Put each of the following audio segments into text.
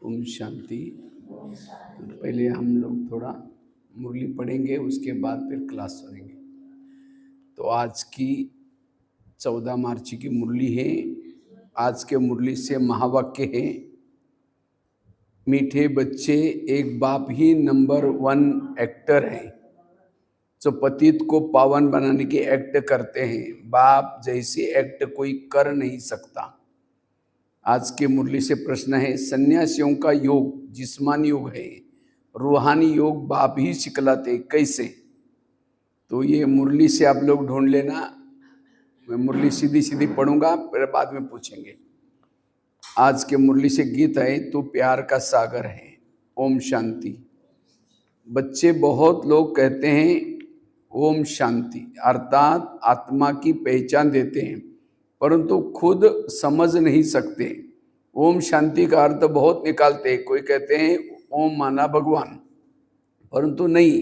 ओम शांति। पहले हम लोग थोड़ा मुरली पढ़ेंगे, उसके बाद फिर क्लास करेंगे। तो आज की 14 मार्च की मुरली है। आज के मुरली से महावाक्य है, मीठे बच्चे एक बाप ही नंबर 1 एक्टर है जो पतित को पावन बनाने के एक्ट करते हैं। बाप जैसी एक्ट कोई कर नहीं सकता। आज के मुरली से प्रश्न है, सन्यासियों का योग जिस्मानी योग है, रूहानी योग बाप ही सिखलाते, कैसे? तो ये मुरली से आप लोग ढूंढ लेना। मैं मुरली सीधी सीधी पढ़ूंगा, फिर बाद में पूछेंगे। आज के मुरली से गीत है, तू प्यार का सागर है। ओम शांति। बच्चे बहुत लोग कहते हैं ओम शांति अर्थात आत्मा की पहचान देते हैं, परंतु खुद समझ नहीं सकते। ओम शांति का अर्थ बहुत निकालते हैं। कोई कहते हैं ओम माना भगवान, परंतु नहीं,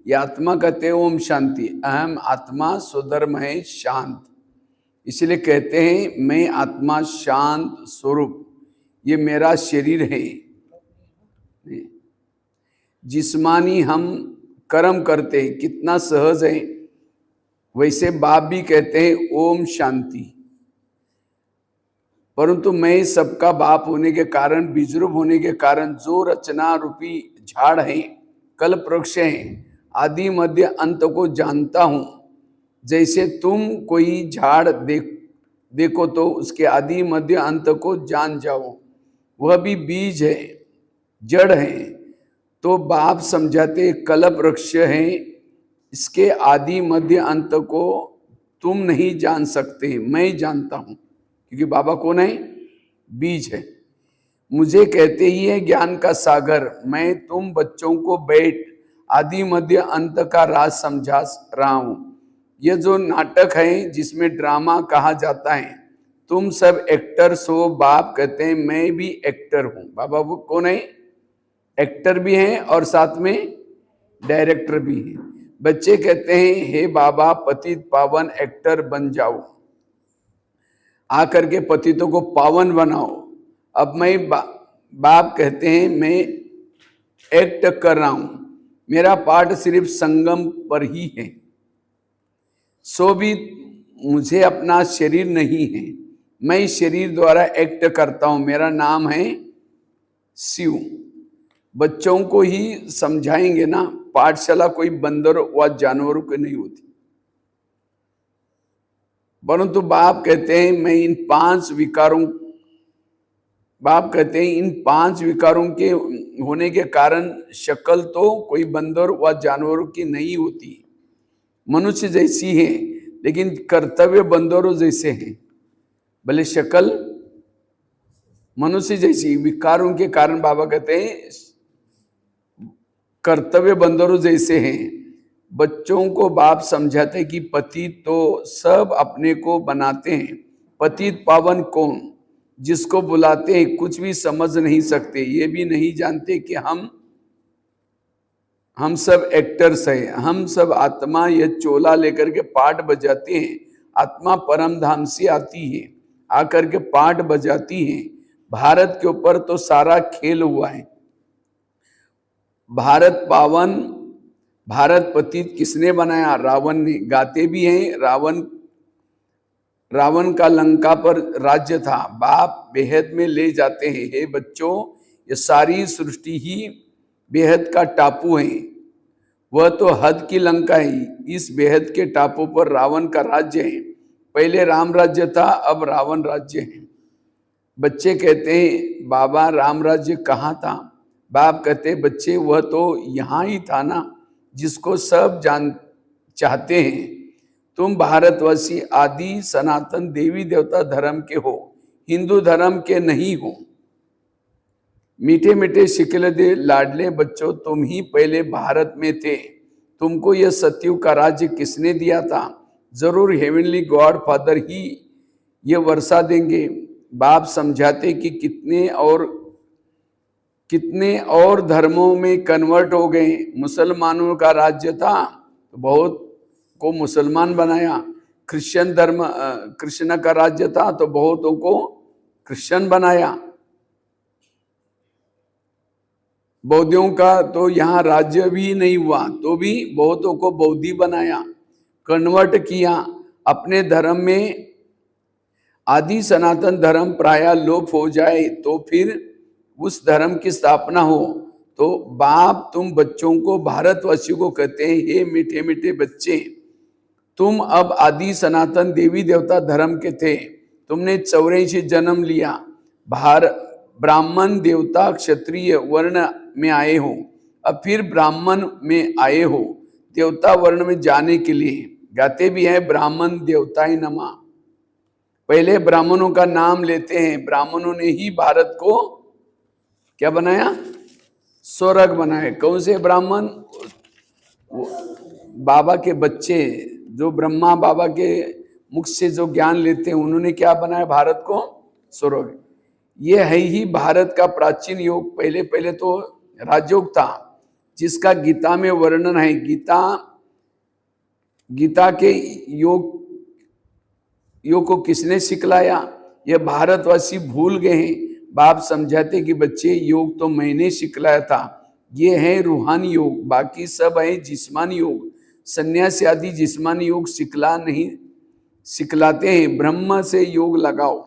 ये आत्मा कहते हैं ओम शांति। अहम आत्मा स्वधर्म है शांत, इसलिए कहते हैं मैं आत्मा शांत स्वरूप, ये मेरा शरीर है। जिस्मानी हम कर्म करते हैं, कितना सहज है। वैसे बाप भी कहते हैं ओम शांति, परंतु मैं सबका बाप होने के कारण, बीजरूप होने के कारण, जो रचना रूपी झाड़ है, कल्प वृक्ष है, आदि मध्य अंत को जानता हूं। जैसे तुम कोई झाड़ देखो तो उसके आदि मध्य अंत को जान जाओ, वह भी बीज है, जड़ है। तो बाप समझाते कल्प वृक्ष है, इसके आदि मध्य अंत को तुम नहीं जान सकते, मैं जानता हूं, क्योंकि बाबा कौन है? बीज है। मुझे कहते ही है ज्ञान का सागर। मैं तुम बच्चों को बैठ आदि मध्य अंत का राज समझा रहा हूं। यह जो नाटक है जिसमें ड्रामा कहा जाता है, तुम सब एक्टर्स हो। बाप कहते हैं मैं भी एक्टर हूं। बाबा वो कौन है? एक्टर भी हैं और साथ में डायरेक्टर भी हैं। बच्चे कहते हैं हे बाबा पतित पावन एक्टर बन जाओ, आकर के पतितों को पावन बनाओ। अब मैं बाप कहते हैं मैं एक्ट कर रहा हूं, मेरा पार्ट सिर्फ संगम पर ही है। सो भी मुझे अपना शरीर नहीं है, मैं शरीर द्वारा एक्ट करता हूं। मेरा नाम है शिव। बच्चों को ही समझाएंगे ना, पाठशाला कोई बंदर व जानवरों की नहीं होती। परंतु बाप कहते हैं मैं इन 5 विकारों, बाप कहते हैं इन 5 विकारों के होने के कारण शक्ल तो कोई बंदर व जानवरों की नहीं होती, मनुष्य जैसी है, लेकिन कर्तव्य बंदरों जैसे हैं। भले शक्ल मनुष्य जैसी, विकारों के कारण बाबा कहते हैं कर्तव्य बंदरों जैसे हैं। बच्चों को बाप समझाते कि पतित तो सब अपने को बनाते हैं, पतित पावन कौन? जिसको बुलाते हैं कुछ भी समझ नहीं सकते। ये भी नहीं जानते कि हम सब एक्टर्स हैं। हम सब आत्मा यह चोला लेकर के पाठ बजाते हैं। आत्मा परम धाम से आती है, आकर के पाठ बजाती है। भारत के ऊपर तो सारा खेल हुआ है। भारत पावन, भारत पतित किसने बनाया? रावण ने। गाते भी हैं रावण का लंका पर राज्य था। बाप बेहद में ले जाते हैं, हे बच्चों ये सारी सृष्टि ही बेहद का टापू है। वह तो हद की लंका है, इस बेहद के टापू पर रावण का राज्य है। पहले राम राज्य था, अब रावण राज्य है। बच्चे कहते हैं बाबा राम राज्य कहाँ था? बाप कहते बच्चे वह तो यहाँ ही था ना, जिसको सब जान चाहते हैं। तुम भारतवासी आदि सनातन देवी देवता धर्म के हो, हिंदू धर्म के नहीं हो। मीठे मीठे शिकले दे लाडले बच्चों, तुम ही पहले भारत में थे। तुमको यह सत्ययुग का राज्य किसने दिया था? जरूर हेवनली गॉड फादर ही ये वर्षा देंगे। बाप समझाते कि कितने और धर्मों में कन्वर्ट हो गए। मुसलमानों का राज्य था तो बहुत को मुसलमान बनाया। क्रिश्चियन धर्म कृष्ण का राज्य था तो बहुतों को क्रिश्चियन बनाया। बौद्धियों का तो यहाँ राज्य भी नहीं हुआ, तो भी बहुतों को बौद्धि बनाया, कन्वर्ट किया अपने धर्म में। आदि सनातन धर्म प्राय लोप हो जाए तो फिर उस धर्म की स्थापना हो। तो बाप तुम बच्चों को, भारतवासियों को कहते हैं, हे मीठे मीठे बच्चे, तुम अब आदि सनातन देवी देवता धर्म के थे, तुमने 84 जन्म लिया, ब्राह्मण देवता क्षत्रिय वर्ण में आए हो, अब फिर ब्राह्मण में आए हो देवता वर्ण में जाने के लिए। गाते भी है ब्राह्मण देवताय नमः। पहले ब्राह्मणों का नाम लेते हैं, ब्राह्मणों ने ही भारत को क्या बनाया, स्वर्ग बनाए। कौन से ब्राह्मण? बाबा के बच्चे जो ब्रह्मा बाबा के मुख से जो ज्ञान लेते हैं, उन्होंने क्या बनाया, भारत को स्वर्ग। ये है ही भारत का प्राचीन योग। पहले पहले तो राजयोग था, जिसका गीता में वर्णन है। गीता के योग को किसने सिखलाया, ये भारतवासी भूल गए हैं। बाप समझाते कि बच्चे योग तो मैंने सिखलाया था, ये है रूहानी योग, बाकी सब है जिस्मानी योग। सन्यासी आदि जिस्मानी योग सिखलाते हैं। ब्रह्म से योग लगाओ,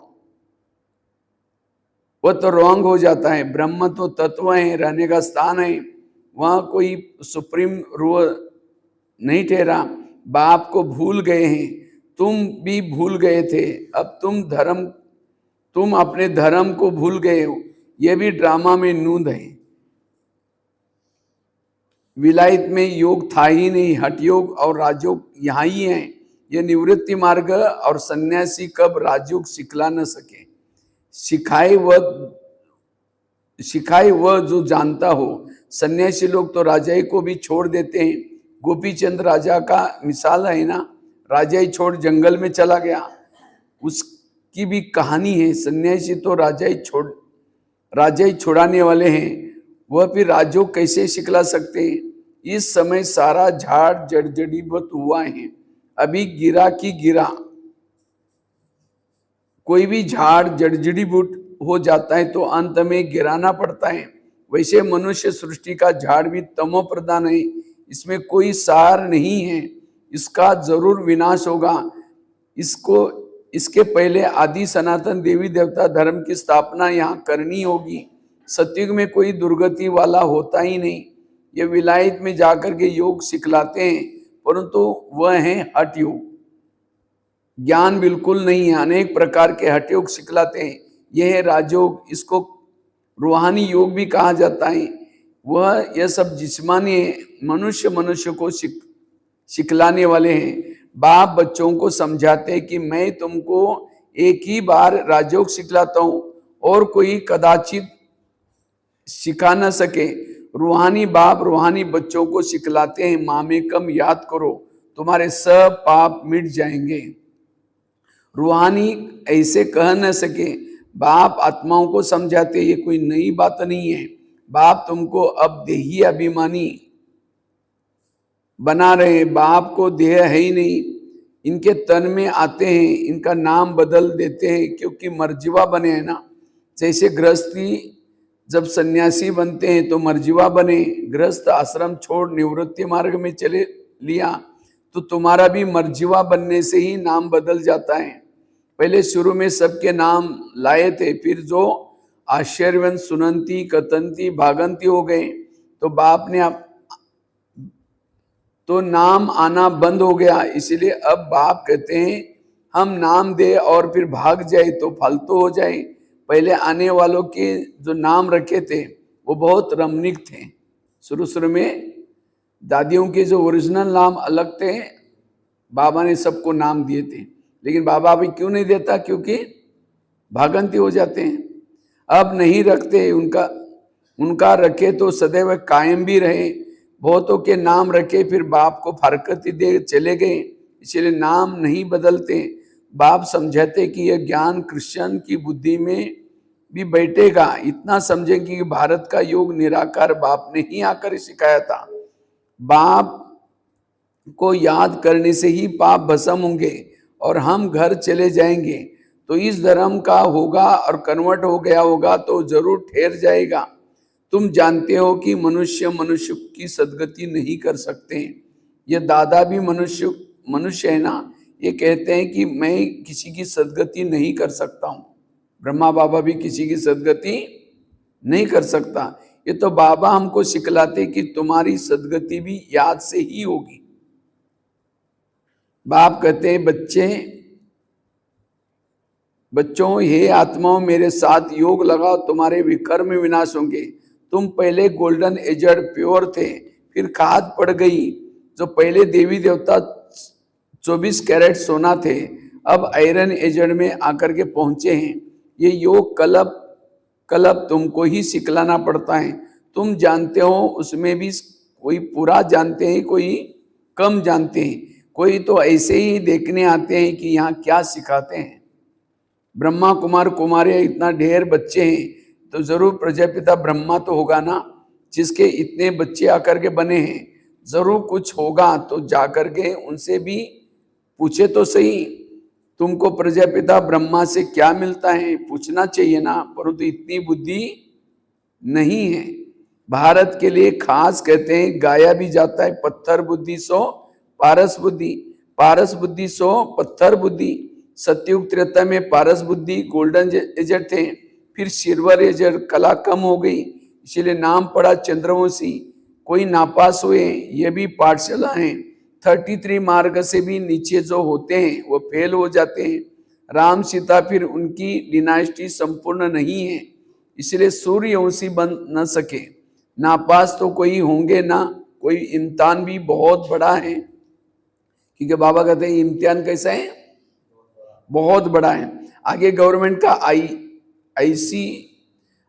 वो तो रॉन्ग हो जाता है। ब्रह्म तो तत्व है, रहने का स्थान है, वहां कोई सुप्रीम रूल नहीं ठहरा। बाप को भूल गए हैं, तुम भी भूल गए थे। अब तुम अपने धर्म को भूल गए हो। यह भी ड्रामा में नूंद है। विलायत में योग था ही नहीं, हठ योग और राजयोग यहाँ ही है। यह निवृत्ति मार्ग और सन्यासी कब राजयोग सिखला न सके। सिखाए वह जो जानता हो। सन्यासी लोग तो राजाई को भी छोड़ देते हैं। गोपी चंद राजा का मिसाल है ना, राजा ही छोड़ जंगल में चला गया, उसकी भी कहानी है। सन्यासी तो राजा ही छुड़ाने वाले हैं, वह फिर राजयोग कैसे सिखला सकते हैं। इस समय सारा झाड़ जड़जड़ीभूत हुआ है, अभी गिरा की गिरा। कोई भी झाड़ जड़जड़ीभूत हो जाता है तो अंत में गिराना पड़ता है। वैसे मनुष्य सृष्टि का झाड़ भी तमो प्रधान है, इसमें कोई सार नहीं है, इसका जरूर विनाश होगा। इसके पहले आदि सनातन देवी देवता धर्म की स्थापना यहाँ करनी होगी। सतयुग में कोई दुर्गति वाला होता ही नहीं। ये विलायत में जाकर के योग सिखलाते हैं, परंतु वह है हठ योग। ज्ञान बिल्कुल नहीं है, अनेक प्रकार के हठ योग सिखलाते हैं। यह है राजयोग, इसको रूहानी योग भी कहा जाता है। यह सब जिस्मानी है, मनुष्य को सिखलाने वाले हैं। बाप बच्चों को समझाते हैं कि मैं तुमको एक ही बार राजयोग सिखलाता हूं और कोई कदाचित सिखा न सके। रूहानी बाप रूहानी बच्चों को सिखलाते हैं, माँ में कम याद करो, तुम्हारे सब पाप मिट जाएंगे। रूहानी ऐसे कह न सके। बाप आत्माओं को समझाते, ये कोई नई बात नहीं है। बाप तुमको अब देही अभिमानी बना रहे। बाप को देह है ही नहीं, इनके तन में आते हैं, इनका नाम बदल देते हैं, क्योंकि मर्जीवा बने हैं ना। जैसे गृहस्थी जब सन्यासी बनते हैं तो मर्जीवा बने, गृहस्थ आश्रम छोड़ निवृत्ति मार्ग में चले लिया, तो तुम्हारा भी मर्जीवा बनने से ही नाम बदल जाता है। पहले शुरू में सबके नाम लाए थे, फिर जो आश्चर्यवंत सुनंती कतंती भागंती हो गए तो बाप ने तो नाम आना बंद हो गया। इसलिए अब बाप कहते हैं हम नाम दे और फिर भाग जाए तो फालतू हो जाए। पहले आने वालों के जो नाम रखे थे वो बहुत रमणीक थे। शुरू में दादियों के जो ओरिजिनल नाम अलग थे, बाबा ने सबको नाम दिए थे। लेकिन बाबा अभी क्यों नहीं देता? क्योंकि भागंती हो जाते हैं। अब नहीं रखते, उनका रखे तो सदैव कायम भी रहे। बहुतों के नाम रखे फिर बाप को फरकती दे चले गए, इसलिए नाम नहीं बदलते। बाप समझाते कि यह ज्ञान क्रिश्चियन की बुद्धि में भी बैठेगा। इतना समझेंगे कि भारत का योग निराकार बाप ने ही आकर सिखाया था। बाप को याद करने से ही पाप भस्म होंगे और हम घर चले जाएंगे। तो इस धर्म का होगा और कन्वर्ट हो गया होगा तो जरूर ठहर जाएगा। तुम जानते हो कि मनुष्य मनुष्य की सद्गति नहीं कर सकते। ये दादा भी मनुष्य है ना, ये कहते हैं कि मैं किसी की सद्गति नहीं कर सकता हूँ। ब्रह्मा बाबा भी किसी की सद्गति नहीं कर सकता। ये तो बाबा हमको सिखलाते कि तुम्हारी सद्गति भी याद से ही होगी। बाप कहते हैं बच्चों हे आत्माओं मेरे साथ योग लगाओ, तुम्हारे विकर्म विनाश होंगे। तुम पहले गोल्डन एजड प्योर थे, फिर खाद पड़ गई। जो पहले देवी देवता 24 कैरेट सोना थे, अब आयरन एजड में आकर के पहुंचे हैं। ये योग कलब तुमको ही सिखलाना पड़ता है। तुम जानते हो, उसमें भी कोई पूरा जानते हैं, कोई कम जानते हैं, कोई तो ऐसे ही देखने आते हैं कि यहाँ क्या सिखाते हैं। ब्रह्मा कुमार कुमारी इतना ढेर बच्चे हैं, तो जरूर प्रजापिता ब्रह्मा तो होगा ना, जिसके इतने बच्चे आकर के बने हैं, जरूर कुछ होगा। तो जाकर के उनसे भी पूछे तो सही, तुमको प्रजापिता ब्रह्मा से क्या मिलता है, पूछना चाहिए ना, परंतु इतनी बुद्धि नहीं है। भारत के लिए खास कहते हैं, गाया भी जाता है, पत्थर बुद्धि सो पारस बुद्धि, पारस बुद्धि सो पत्थर बुद्धि। सतयुग त्रेता में पारस बुद्धि गोल्डन एजर थे, फिर सिल्वर एजर कला कम हो गई, इसलिए नाम पड़ा चंद्रवंशी। कोई नापास हुए, ये भी पाठशाला हैं। 33 मार्ग से भी नीचे जो होते हैं वो फेल हो जाते हैं। राम सीता फिर उनकी डिनाइस्टी संपूर्ण नहीं है, इसलिए सूर्यवंशी बन न सके। नापास तो कोई होंगे ना, कोई इम्तिहान भी बहुत बड़ा है, क्योंकि बाबा कहते हैं इम्तिहान कैसा है, बहुत बड़ा है। आगे गवर्नमेंट का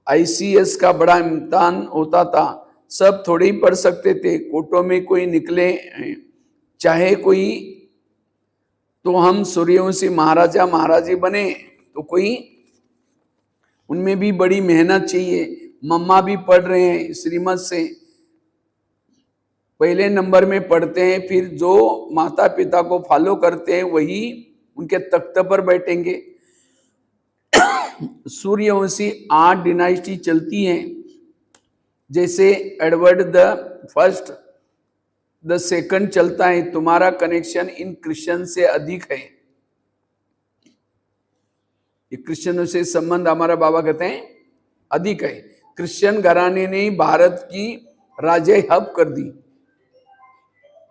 ICS का बड़ा इम्तिहान होता था, सब थोड़े ही पढ़ सकते थे। कोटों में कोई निकले चाहे कोई, तो हम सूर्यवंशी महाराजा महाराजी बने, तो कोई उनमें भी बड़ी मेहनत चाहिए। मम्मा भी पढ़ रहे हैं श्रीमत से, पहले नंबर में पढ़ते हैं, फिर जो माता पिता को फॉलो करते हैं वही उनके तख्त पर बैठेंगे। सूर्यवंशी 8 डिनाइस्टी चलती हैं, जैसे Edward the first the second चलता है। तुम्हारा कनेक्शन इन क्रिश्चियन से अधिक है, ये क्रिश्चियनों से संबंध हमारा बाबा कहते हैं अधिक है। क्रिश्चियन घराने ने भारत की राजे हब कर दी,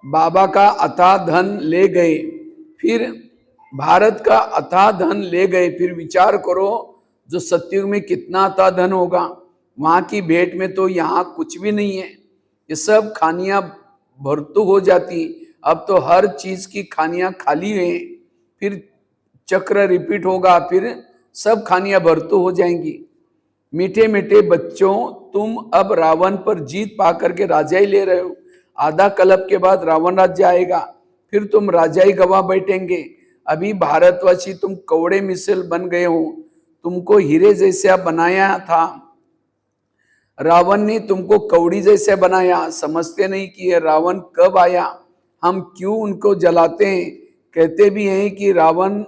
बाबा का अथाह धन ले गए, फिर भारत का अथाह धन ले गए। फिर विचार करो, जो सतयुग में कितना अथाह धन होगा, वहां की भेंट में तो यहाँ कुछ भी नहीं है। ये सब खानियां भरतू हो जाती, अब तो हर चीज की खानियां खाली है, फिर चक्र रिपीट होगा, फिर सब खानियां भरतू हो जाएंगी। मीठे मीठे बच्चों, तुम अब रावण पर जीत पा करके राजा ही ले रहे हो। आधा कल्प के बाद रावण राज्य आएगा, फिर तुम राजा ही गवा बैठेंगे। अभी भारतवासी तुम कौड़े मिसल बन गए हो, तुमको हीरे जैसा बनाया था, रावण ने तुमको कौड़ी जैसे बनाया। समझते नहीं कि ये रावण कब आया, हम क्यों उनको जलाते हैं। कहते भी हैं कि रावण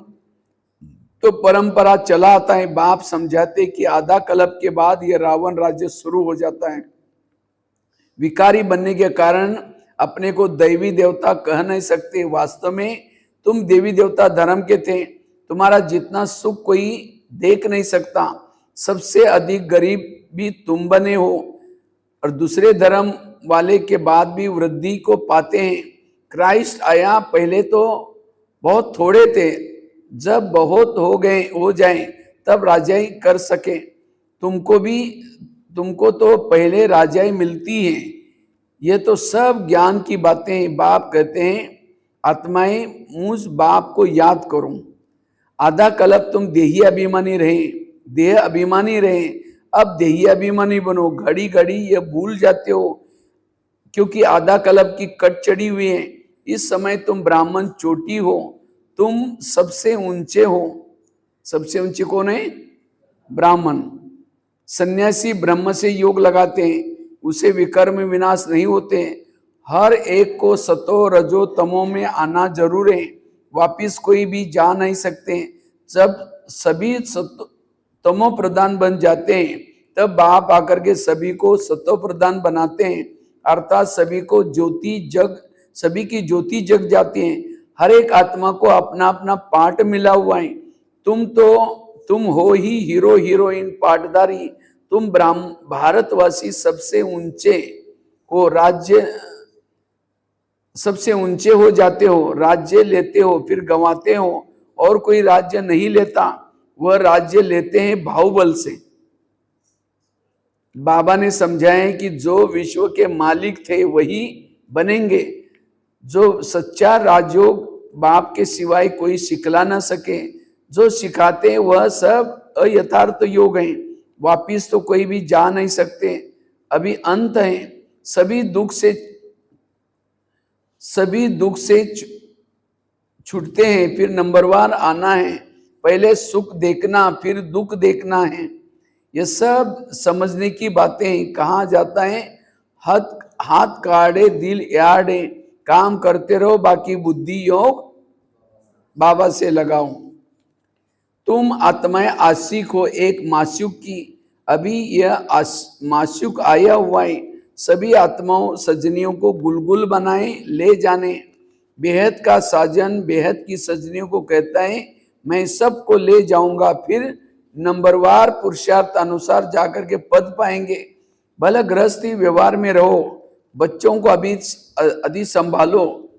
तो परंपरा चला आता है, बाप समझाते कि आधा कल्प के बाद ये रावण राज्य शुरू हो जाता है। विकारी बनने के कारण अपने को दैवी देवता कह नहीं सकते, वास्तव में तुम देवी देवता धर्म के थे। तुम्हारा जितना सुख कोई देख नहीं सकता, सबसे अधिक गरीब भी तुम बने हो, और दूसरे धर्म वाले के बाद भी वृद्धि को पाते हैं। क्राइस्ट आया, पहले तो बहुत थोड़े थे, जब बहुत हो जाए तब राजाई कर सके। तुमको तो पहले राजाई मिलती है। ये तो सब ज्ञान की बातें। बाप कहते हैं आत्माएं मुझ बाप को याद करो। आधा कल्प तुम देही अभिमानी रहे, देह अभिमानी रहे, अब देही अभिमानी बनो। घड़ी घड़ी ये भूल जाते हो, क्योंकि आधा कल्प की कट चढ़ी हुई है। इस समय तुम ब्राह्मण चोटी हो, तुम सबसे ऊंचे हो। सबसे ऊंचे कौन है? ब्राह्मण। सन्यासी ब्रह्म से योग लगाते हैं, उसे विकर्म विनाश नहीं होते। हर एक को सतो रजो तमो में आना जरूर है, वापिस कोई भी जा नहीं सकते। जब सभी तमो प्रधान बन जाते हैं तब बाप आकर के सभी को सत्व प्रदान बनाते हैं, अर्थात सभी की ज्योति जग जाती है। हर एक आत्मा को अपना अपना पार्ट मिला हुआ है। तुम हो ही हीरो हीरोइन पार्टदारी। तुम भारतवासी सबसे ऊंचे हो जाते हो, राज्य लेते हो, फिर गंवाते हो, और कोई राज्य नहीं लेता, वह राज्य लेते हैं बाहुबल से। बाबा ने समझाया है कि जो विश्व के मालिक थे वही बनेंगे। जो सच्चा राजयोग बाप के सिवाय कोई सिखला ना सके, जो सिखाते हैं वह सब अयथार्थ योग हैं, वापिस तो कोई भी जा नहीं सकते, अभी अंत है। सभी दुख से छूटते हैं, फिर नंबरवार आना है। पहले सुख देखना, फिर दुख देखना है। ये सब समझने की बातें। कहा जाता है हाथ काढ़े दिल याड़े, काम करते रहो, बाकी बुद्धि योग बाबा से लगाओ। तुम आत्माएं आशिक हो एक माशूक की, अभी यह माशूक आया हुआ है। सभी आत्माओं सजनियों को गुलगुल बनाए ले जाने। बेहद का साजन बेहद की सजनियों को कहता है मैं सबको ले जाऊंगा, फिर नंबरवार पुरुषार्थ अनुसार जाकर के पद पाएंगे। भले गृहस्थी व्यवहार में रहो, बच्चों को अभी संभालो,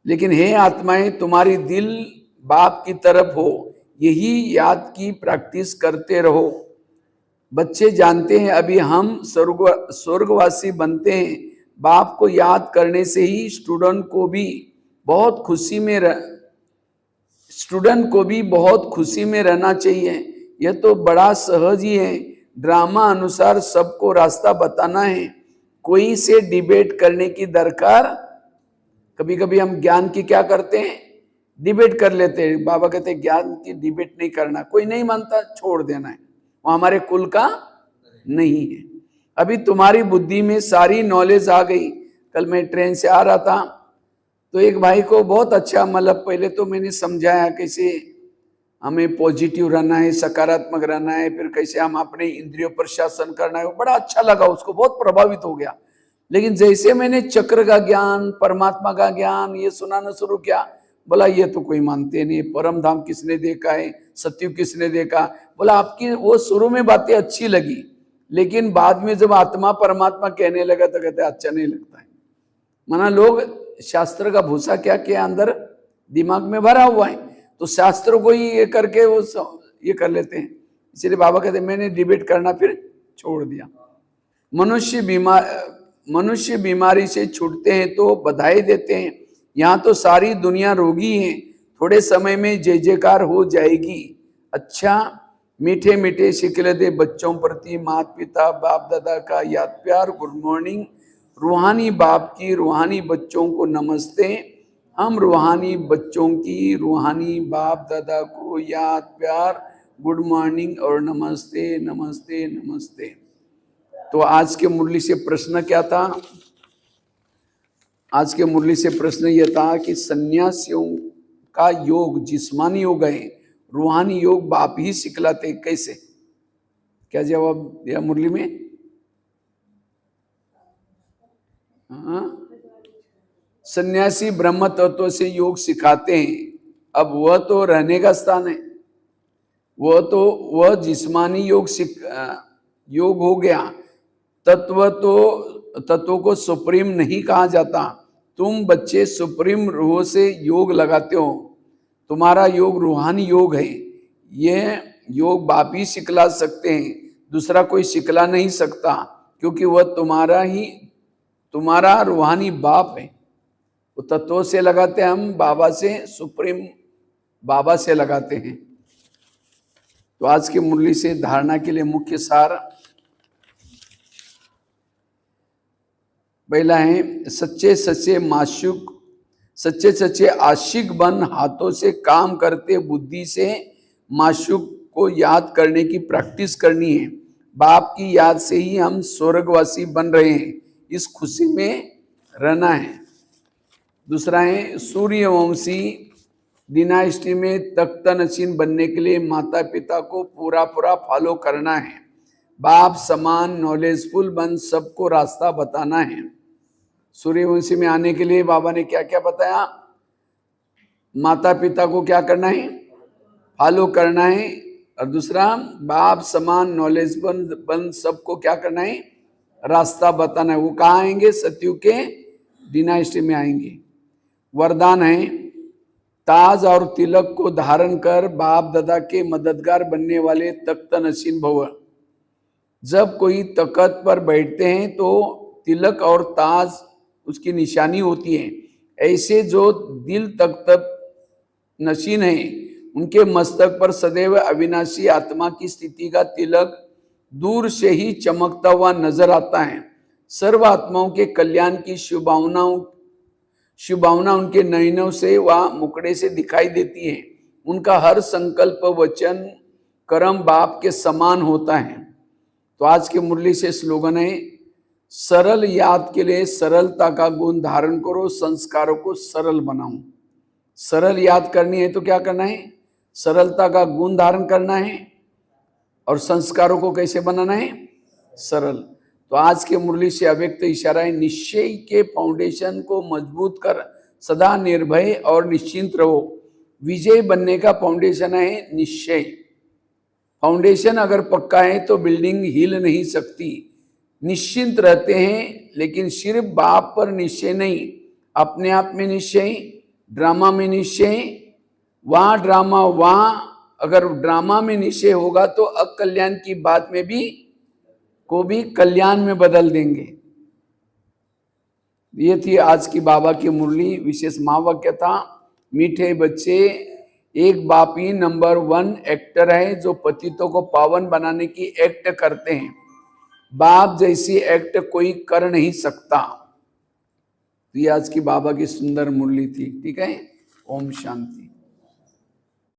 लेकिन हे आत्माएं तुम्हारी दिल बाप की तरफ हो, यही याद की प्रैक्टिस करते रहो। बच्चे जानते हैं अभी हम स्वर्गवासी बनते हैं। बाप को याद करने से ही स्टूडेंट को भी बहुत खुशी में रहना चाहिए। यह तो बड़ा सहज ही है। ड्रामा अनुसार सबको रास्ता बताना है, कोई से डिबेट करने की दरकार। कभी कभी हम ज्ञान की क्या करते हैं, डिबेट कर लेते हैं। बाबा कहते हैं ज्ञान की डिबेट नहीं करना, कोई नहीं मानता छोड़ देना है, वो हमारे कुल का नहीं है। अभी तुम्हारी बुद्धि में सारी नॉलेज आ गई। कल मैं ट्रेन से आ रहा था तो एक भाई को बहुत अच्छा, मतलब पहले तो मैंने समझाया कैसे हमें पॉजिटिव रहना है, सकारात्मक रहना है, फिर कैसे हम अपने इंद्रियों पर शासन करना है। बड़ा अच्छा लगा, उसको बहुत प्रभावित हो गया। लेकिन जैसे मैंने चक्र का ज्ञान, परमात्मा का ज्ञान ये सुनाना शुरू किया, बोला ये तो कोई मानते नहीं, परम धाम किसने देखा है, सत्युग किसने देखा। बोला आपकी वो शुरू में बातें अच्छी लगी, लेकिन बाद में जब आत्मा परमात्मा कहने लगा तो कहते अच्छा नहीं लगता है। माना लोग शास्त्र का भूसा क्या किया अंदर दिमाग में भरा हुआ है, तो शास्त्र को ही ये करके वो ये कर लेते हैं। इसलिए बाबा कहते मैंने डिबेट करना फिर छोड़ दिया। मनुष्य बीमारी से छूटते हैं तो बधाई देते हैं। यहाँ तो सारी दुनिया रोगी है, थोड़े समय में जय जयकार हो जाएगी। अच्छा मीठे मीठे शिकले दे बच्चों प्रति माता पिता बाप दादा का याद प्यार। Good morning. रूहानी बाप की रूहानी बच्चों को नमस्ते। हम रूहानी बच्चों की रूहानी बाप दादा को याद प्यार, गुड मॉर्निंग और नमस्ते नमस्ते नमस्ते। तो आज के मुरली से प्रश्न क्या था? आज के मुरली से प्रश्न यह था कि सन्यासियों का योग जिस्मानी योग है, रूहानी योग बाप ही सिखलाते, कैसे? क्या जवाब दिया मुरली में? हाँ, सन्यासी ब्रह्म तत्व से योग सिखाते हैं। अब वह तो रहने का स्थान है, वह जिस्मानी योग हो गया। तत्व को सुप्रीम नहीं कहा जाता। तुम बच्चे सुप्रीम रूह से योग लगाते हो, तुम्हारा योग रूहानी योग है। यह योग बाप ही सिखला सकते हैं, दूसरा कोई सिखला नहीं सकता, क्योंकि वह तुम्हारा रूहानी बाप है। वो तत्वों से लगाते हैं हम, बाबा से, सुप्रीम बाबा से लगाते हैं। तो आज की मुरली से धारणा के लिए मुख्य सार पहला है सच्चे सच्चे आशिक बन, हाथों से काम करते बुद्धि से माशूक को याद करने की प्रैक्टिस करनी है। बाप की याद से ही हम स्वर्गवासी बन रहे हैं, इस खुशी में रहना है। दूसरा है सूर्यवंशी डिनास्टी में तख्त नशीन बनने के लिए माता पिता को पूरा फॉलो करना है। बाप समान नॉलेजफुल बन सबको रास्ता बताना है। सूर्यवंशी में आने के लिए बाबा ने क्या क्या बताया? माता पिता को क्या करना है? फॉलो करना है। और दूसरा, बाप समान नॉलेजफुल बन सबको क्या करना है? रास्ता बताना है। वो कहाँ आएंगे? सतयुग के डिनाइस्टी में आएंगे। वरदान है, ताज और तिलक को धारण कर बाप दादा के मददगार बनने वाले तख्त नशीन भव। जब कोई तख्त पर बैठते हैं तो तिलक और ताज उसकी निशानी होती है। ऐसे जो दिल तख्त नशीन है उनके मस्तक पर सदैव अविनाशी आत्मा की स्थिति का तिलक दूर से ही चमकता हुआ नजर आता है। सर्व आत्माओं के कल्याण की शुभ भावना उनके नयनों से व मुखड़े से दिखाई देती है। उनका हर संकल्प वचन कर्म बाप के समान होता है। तो आज की मुरली से स्लोगन है, सरल याद के लिए सरलता का गुण धारण करो, संस्कारों को सरल बनाओ। सरल याद करनी है तो क्या करना है? सरलता का गुण धारण करना है। और संस्कारों को कैसे बनाना है? सरल। तो आज के मुरली से अव्यक्त इशारा है, निश्चय के फाउंडेशन को मजबूत कर सदा निर्भय और निश्चिंत रहो। विजय बनने का फाउंडेशन है निश्चय। फाउंडेशन अगर पक्का है तो बिल्डिंग हिल नहीं सकती। निश्चिंत रहते हैं, लेकिन सिर्फ बाप पर निश्चय नहीं, अपने आप में निश्चय, ड्रामा में निश्चय, वहां ड्रामा, वहां अगर ड्रामा में निश्चय होगा तो अकल्याण की बात में भी को भी कल्याण में बदल देंगे। ये थी आज की बाबा की मुरली। विशेष महावाक्य था, मीठे बच्चे, एक बाप ही नंबर 1 एक्टर है जो पतितों को पावन बनाने की एक्ट करते हैं। बाप जैसी एक्ट कोई कर नहीं सकता। तो ये आज की बाबा की सुंदर मुरली थी। ठीक है, ओम शांति।